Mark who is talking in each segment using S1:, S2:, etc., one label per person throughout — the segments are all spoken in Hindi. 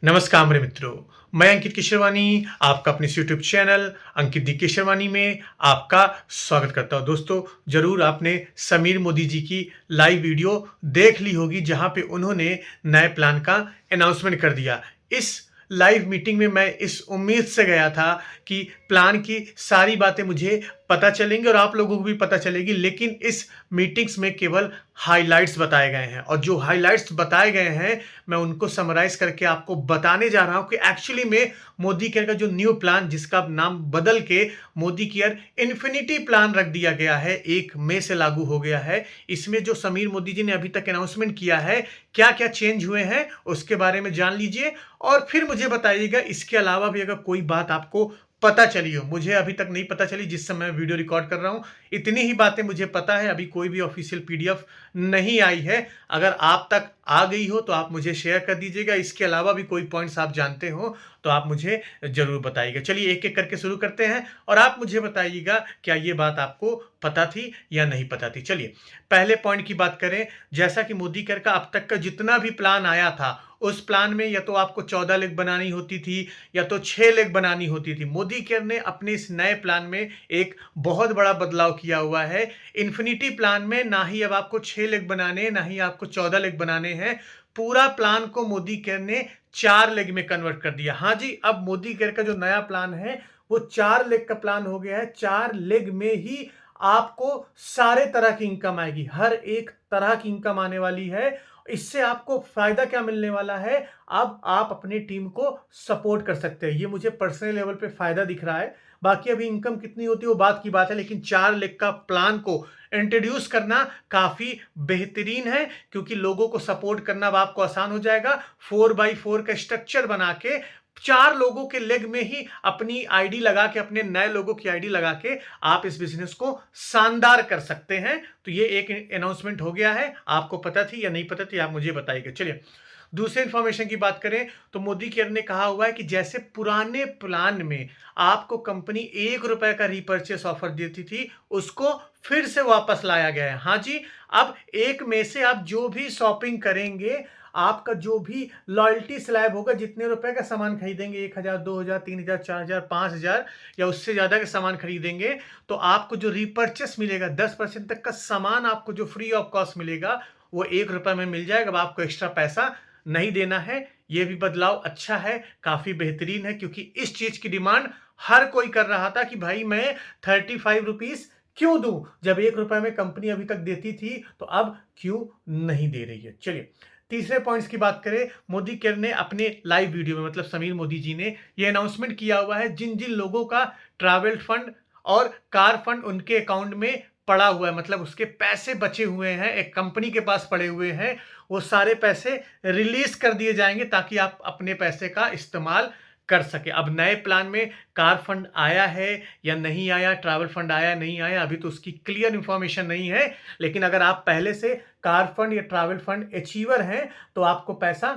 S1: नमस्कार मेरे मित्रों, मैं अंकित केशरवानी आपका अपने इस यूट्यूब चैनल अंकित दी केशरवानी में आपका स्वागत करता हूं। दोस्तों, ज़रूर आपने समीर मोदी जी की लाइव वीडियो देख ली होगी जहां पे उन्होंने नए प्लान का अनाउंसमेंट कर दिया। इस लाइव मीटिंग में मैं इस उम्मीद से गया था कि प्लान की सारी बातें मुझे पता चलेंगी और आप लोगों को भी पता चलेगी, लेकिन इस मीटिंग्स में केवल हाइलाइट्स बताए गए हैं और जो हाइलाइट्स बताए गए हैं मैं उनको समराइज करके आपको बताने जा रहा हूं कि एक्चुअली में मोदी केयर का जो न्यू प्लान, जिसका नाम बदल के मोदी केयर इन्फिनिटी प्लान रख दिया गया है, 1 मई से लागू हो गया है। इसमें जो समीर मोदी जी ने अभी तक अनाउंसमेंट किया है, क्या क्या चेंज हुए हैं उसके बारे में जान लीजिए और फिर मुझे बताइएगा इसके अलावा भी अगर कोई बात आपको पता चली हो। मुझे अभी तक नहीं पता चली, जिस समय वीडियो रिकॉर्ड कर रहा हूं इतनी ही बातें मुझे पता है। अभी कोई भी ऑफिशियल पीडीएफ नहीं आई है। अगर आप तक आ गई हो तो आप मुझे शेयर कर दीजिएगा। इसके अलावा भी कोई पॉइंट्स आप जानते हो तो आप मुझे जरूर बताइएगा। चलिए एक एक करके शुरू करते हैं और आप मुझे बताइएगा क्या ये बात आपको पता थी या नहीं पता थी। चलिए पहले पॉइंट की बात करें। जैसा कि मोदी केयर का अब तक का जितना भी प्लान आया था, उस प्लान में या तो आपको 14 लेग बनानी होती थी या तो 6 लेग बनानी होती थी। मोदी केयर ने अपने इस नए प्लान में एक बहुत बड़ा बदलाव किया हुआ है। इन्फिनिटी प्लान में ना ही अब आपको 6 लेग बनाने हैं, ना ही आपको 14 लेग बनाने हैं। पूरा प्लान को मोदी केयर ने 4 लेग में कन्वर्ट कर दिया। हाँ जी, अब मोदी केयर का जो नया प्लान है वो 4 लेग का प्लान हो गया है। 4 लेग में ही आपको सारे तरह की इनकम आएगी, हर एक तरह की इनकम आने वाली है। इससे आपको फायदा क्या मिलने वाला है? अब आप अपनी टीम को सपोर्ट कर सकते हैं। ये मुझे पर्सनल लेवल पे फायदा दिख रहा है। बाकी अभी इनकम कितनी होती है वो बात की बात है, लेकिन 4 लेग का प्लान को इंट्रोड्यूस करना काफी बेहतरीन है क्योंकि लोगों को सपोर्ट करना अब आपको आसान हो जाएगा। 4x4 का स्ट्रक्चर बना के 4 लोगों के लेग में ही अपनी आईडी लगा के, अपने नए लोगों की आईडी लगा के आप इस बिजनेस को शानदार कर सकते हैं। तो ये एक अनाउंसमेंट हो गया है। आपको पता थी या नहीं पता थी आप मुझे बताइएगा। चलिए दूसरे इंफॉर्मेशन की बात करें तो मोदी केयर ने कहा हुआ है कि जैसे पुराने प्लान में आपको कंपनी ₹1 का रीपर्चेस ऑफर देती थी, उसको फिर से वापस लाया गया है। हाँ जी, अब 1 मई से आप जो भी शॉपिंग करेंगे, आपका जो भी लॉयल्टी स्लैब होगा, जितने रुपए का सामान खरीदेंगे, 1000, 2000, 3000, 4000, 5000 या उससे ज्यादा का सामान खरीदेंगे, तो आपको जो रीपर्चेस मिलेगा 10% तक का सामान आपको जो फ्री ऑफ कॉस्ट मिलेगा वो ₹1 में मिल जाएगा। अब आपको एक्स्ट्रा पैसा नहीं देना है। यह भी बदलाव अच्छा है, काफी बेहतरीन है, क्योंकि इस चीज की डिमांड हर कोई कर रहा था कि भाई मैं 35 रुपीस क्यों दूं, जब ₹1 में कंपनी अभी तक देती थी तो अब क्यों नहीं दे रही है। चलिए तीसरे पॉइंट्स की बात करें। मोदी केयर ने अपने लाइव वीडियो में, मतलब समीर मोदी जी ने यह अनाउंसमेंट किया हुआ है, जिन जिन लोगों का ट्रैवल फंड और कार फंड उनके अकाउंट में पड़ा हुआ है, मतलब उसके पैसे बचे हुए हैं, एक कंपनी के पास पड़े हुए हैं, वो सारे पैसे रिलीज कर दिए जाएंगे ताकि आप अपने पैसे का इस्तेमाल कर सके। अब नए प्लान में कार फंड आया है या नहीं आया, ट्रैवल फंड आया नहीं आया, अभी तो उसकी क्लियर इंफॉर्मेशन नहीं है। लेकिन अगर आप पहले से कार फंड या ट्रैवल फंड अचीवर हैं तो आपको पैसा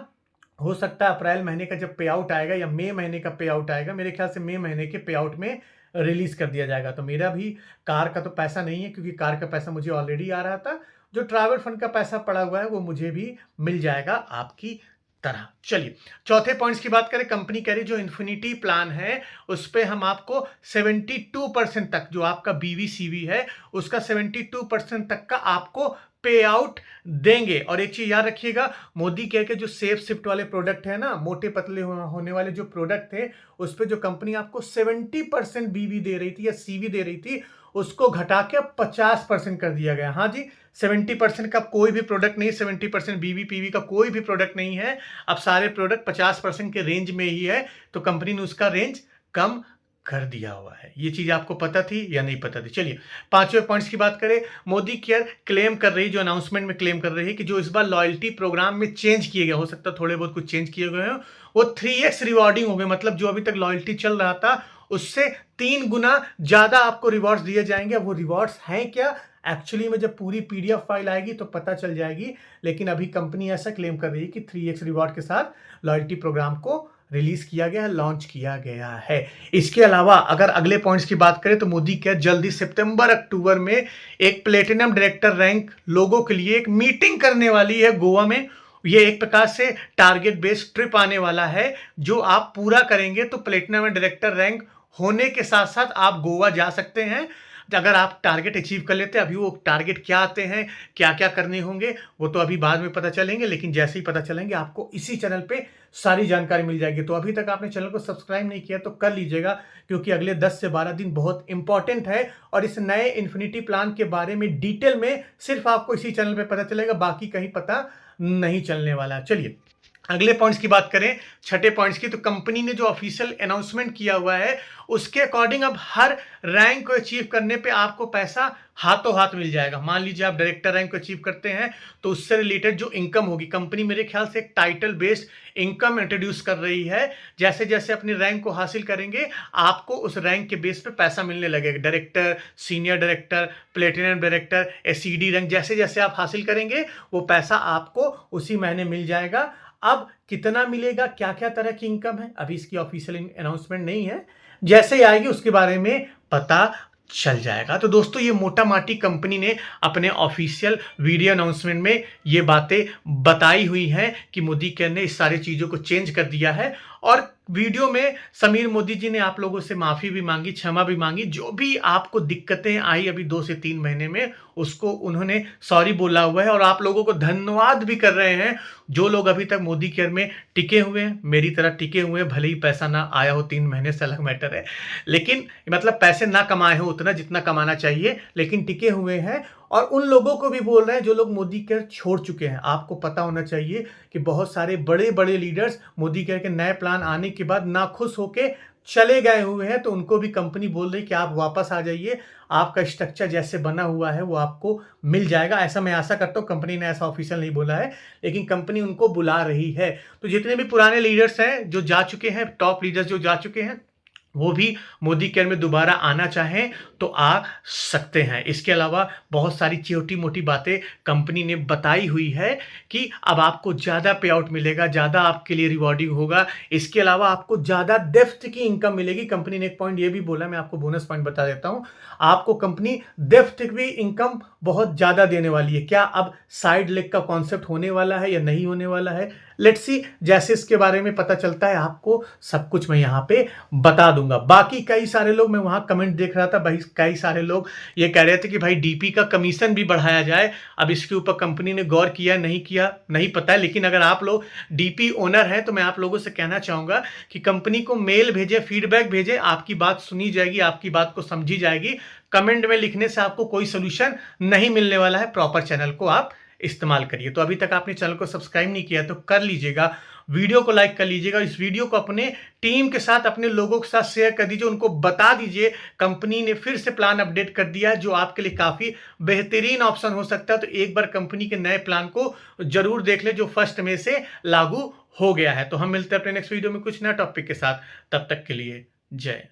S1: हो सकता है अप्रैल महीने का जब पे आउट आएगा या मई महीने का पे आउट आएगा, मेरे ख्याल से मई महीने के पे आउट में रिलीज कर दिया जाएगा। तो मेरा भी कार का तो पैसा नहीं है क्योंकि कार का पैसा मुझे ऑलरेडी आ रहा था। जो ट्रैवल फंड का पैसा पड़ा हुआ है वो मुझे भी मिल जाएगा आपकी तरह। चलिए चौथे पॉइंट्स की बात करें। कंपनी कह रही जो इन्फिनिटी प्लान है उस पे हम आपको 72% तक, जो आपका बीवीसीवी है उसका 72% तक का आपको पे आउट देंगे। और एक चीज याद रखिएगा, मोदी केयर के जो सेफ शिफ्ट वाले प्रोडक्ट है ना, मोटे पतले होने वाले जो प्रोडक्ट थे, उस पे जो कंपनी आपको 70% बीवी दे रही थी या सीवी दे रही थी, उसको घटा के 50% कर दिया गया। हाँ जी, 70% का कोई भी प्रोडक्ट नहीं, 70% बीवी पीवी का कोई भी प्रोडक्ट नहीं है। अब सारे प्रोडक्ट 50% के रेंज में ही है, तो कंपनी ने उसका रेंज कम कर दिया हुआ है। ये चीज आपको पता थी या नहीं पता थी। चलिए पांचवें पॉइंट्स की बात करें। मोदी केयर क्लेम कर रही, जो अनाउंसमेंट में क्लेम कर रही है कि जो इस बार लॉयल्टी प्रोग्राम में चेंज किए गए, हो सकता है थोड़े बहुत कुछ चेंज किए गए हो, वो 3x रिवॉर्डिंग हो गए। मतलब जो अभी तक लॉयल्टी चल रहा था उससे 3 गुना ज्यादा आपको रिवॉर्ड्स दिए जाएंगे। अब वो रिवॉर्ड्स हैं क्या, एक्चुअली में जब पूरी पीडीएफ फाइल आएगी तो पता चल जाएगी, लेकिन अभी कंपनी ऐसा क्लेम कर रही है कि 3x रिवॉर्ड के साथ लॉयल्टी प्रोग्राम को रिलीज किया गया है, लॉन्च किया गया है। इसके अलावा अगर अगले पॉइंट्स की बात करें तो मोदी केयर जल्दी सितंबर अक्टूबर में एक प्लेटिनम डायरेक्टर रैंक लोगों के लिए एक मीटिंग करने वाली है गोवा में। ये एक प्रकार से टारगेट बेस्ड ट्रिप आने वाला है, जो आप पूरा करेंगे तो प्लेटिनम में डायरेक्टर रैंक होने के साथ साथ आप गोवा जा सकते हैं। अगर आप टारगेट अचीव कर लेते हैं, अभी वो टारगेट क्या आते हैं, क्या-क्या करने होंगे, वो तो अभी बाद में पता चलेंगे, लेकिन जैसे ही पता चलेंगे आपको इसी चैनल पे सारी जानकारी मिल जाएगी। तो अभी तक आपने चैनल को सब्सक्राइब नहीं किया तो कर लीजिएगा, क्योंकि अगले 10 से 12 दिन बहुत इंपॉर्टेंट है और इस नए इन्फिनिटी प्लान के बारे में डिटेल में सिर्फ आपको इसी चैनल पे पता चलेगा, बाकी कहीं पता नहीं चलने वाला। चलिए अगले पॉइंट्स की बात करें, छठे पॉइंट्स की, तो कंपनी ने जो ऑफिशियल अनाउंसमेंट किया हुआ है उसके अकॉर्डिंग अब हर रैंक को अचीव करने पे आपको पैसा हाथों हाथ मिल जाएगा। मान लीजिए आप डायरेक्टर रैंक को अचीव करते हैं तो उससे रिलेटेड जो इनकम होगी, कंपनी मेरे ख्याल से एक टाइटल बेस्ड इनकम इंट्रोड्यूस कर रही है। जैसे जैसे अपनी रैंक को हासिल करेंगे आपको उस रैंक के बेस पे पैसा मिलने लगेगा। Director, senior director, platinum director, ACD rank जैसे जैसे आप हासिल करेंगे वो पैसा आपको उसी महीने मिल जाएगा। अब कितना मिलेगा, क्या क्या तरह की इनकम है, अभी इसकी ऑफिशियल अनाउंसमेंट नहीं है, जैसे ही आएगी उसके बारे में पता चल जाएगा। तो दोस्तों ये मोटा माटी कंपनी ने अपने ऑफिशियल वीडियो अनाउंसमेंट में ये बातें बताई हुई हैं कि मोदी केयर ने इस सारी चीज़ों को चेंज कर दिया है। और वीडियो में समीर मोदी जी ने आप लोगों से माफ़ी भी मांगी, क्षमा भी मांगी, जो भी आपको दिक्कतें आई अभी 2 से 3 महीने में उसको उन्होंने सॉरी बोला हुआ है और आप लोगों को धन्यवाद भी कर रहे हैं जो लोग अभी तक मोदी केयर में टिके हुए हैं, मेरी तरह टिके हुए हैं। भले ही पैसा ना आया हो 3 महीने से अलग मैटर है, लेकिन मतलब पैसे ना कमाए हो उतना जितना कमाना चाहिए, लेकिन टिके हुए हैं। और उन लोगों को भी बोल रहे हैं जो लोग मोदी केयर छोड़ चुके हैं। आपको पता होना चाहिए कि बहुत सारे बड़े बड़े लीडर्स मोदी केयर के नए प्लान आने के बाद नाखुश होके चले गए हुए हैं, तो उनको भी कंपनी बोल रही है कि आप वापस आ जाइए, आपका स्ट्रक्चर जैसे बना हुआ है वो आपको मिल जाएगा। ऐसा मैं आशा करता हूँ, कंपनी ने ऐसा ऑफिशियल नहीं बोला है, लेकिन कंपनी उनको बुला रही है। तो जितने भी पुराने लीडर्स हैं जो जा चुके हैं, टॉप लीडर्स जो जा चुके हैं, वो भी मोदी केयर में दोबारा आना चाहें तो आ सकते हैं। इसके अलावा बहुत सारी छोटी मोटी बातें कंपनी ने बताई हुई है कि अब आपको ज़्यादा पे आउट मिलेगा, ज़्यादा आपके लिए रिवॉर्डिंग होगा। इसके अलावा आपको ज़्यादा डेप्थ की इनकम मिलेगी। कंपनी ने एक पॉइंट ये भी बोला, मैं आपको बोनस पॉइंट बता देता हूँ, आपको कंपनी डेप्थ की इनकम बहुत ज़्यादा देने वाली है। क्या अब साइड लेग का कॉन्सेप्ट होने वाला है या नहीं होने वाला है, लेट्स सी। जैसे इसके बारे में पता चलता है आपको सब कुछ मैं यहाँ पे बता दूंगा। बाकी कई सारे लोग, मैं वहां कमेंट देख रहा था भाई, कई सारे लोग ये कह रहे थे कि भाई डीपी का कमीशन भी बढ़ाया जाए। अब इसके ऊपर कंपनी ने गौर किया नहीं किया नहीं पता है, लेकिन अगर आप लोग डीपी ओनर हैं तो मैं आप लोगों से कहना चाहूंगा कि कंपनी को मेल भेजे, फीडबैक भेजे, आपकी बात सुनी जाएगी, आपकी बात को समझी जाएगी। कमेंट में लिखने से आपको कोई सोल्यूशन नहीं मिलने वाला है। प्रॉपर चैनल को आप इस्तेमाल करिए। तो अभी तक आपने चैनल को सब्सक्राइब नहीं किया तो कर लीजिएगा, वीडियो को लाइक कर लीजिएगा, इस वीडियो को अपने टीम के साथ, अपने लोगों के साथ शेयर कर दीजिए, उनको बता दीजिए कंपनी ने फिर से प्लान अपडेट कर दिया है जो आपके लिए काफ़ी बेहतरीन ऑप्शन हो सकता है। तो एक बार कंपनी के नए प्लान को जरूर देख ले जो 1 मई से लागू हो गया है। तो हम मिलते हैं अपने नेक्स्ट वीडियो में कुछ नया टॉपिक के साथ, तब तक के लिए जय।